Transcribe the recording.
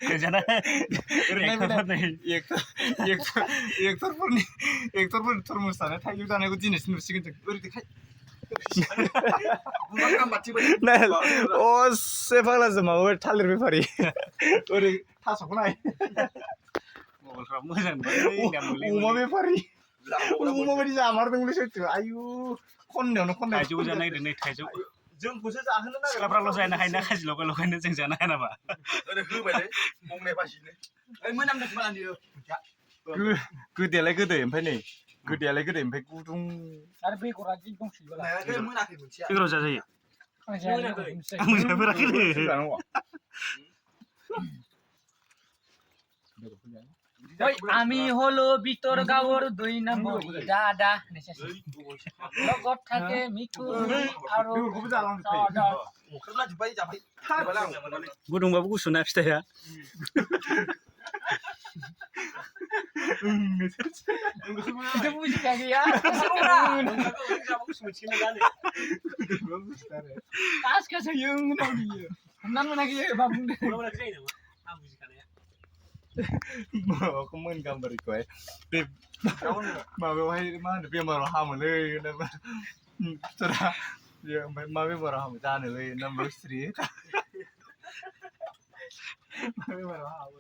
गोजाना ओरैनो एक्टरफोर थरमुस जानाय थाइजौ जानायखौ दिनैसो नुसिगोन जों ओरै देखाय असे फाग्लासो माबा थालिर बेफारि ओरै थास'खौ नाय मबाइलफ्रा मोजां नङालै अमा बेफारि अमा बायदि जामारदोंलै सयथि आयु खननायावनो खननाय थाइजौ जानो नागिरदों नै थाइजौ जोंखौसो जाहोनो नागिरदों सिख्लाफ्राल' जानो हायो ना खाजि लगायनो जों जानो हाया नामा ओरै होबायलै गंनाय बासिनो ओइ मोनामदों खोमा बियो गोदैयालाय गोदै ओमफ्राय नै गोदैयालाय गोदै ओमफ्राय गुदुं आरो बेगरा जि दंसोयो मोनाखै मोनसेया बेगराव जाजायो आं मोनजाफेराखैलै ওই আমি হলো ভিতর গাওর 2 নম্বর দাদা লগত থাকে মিকু আৰু ओंखारला जोब्बाय जाबाय गुदुंबाबो गुसु ना फिथाइया itu bujikan ya tas ka sayung tau dia nan mana ki ba bung माबाखौ मोन गाम्बारिखौहाय बे माबायावहाय मा होनो बेमाराव हामोलै फिथरा ओमफ्राय मा बेमाराव हामो जानोलै नाम्बार स्रि मा बेमाराव हामो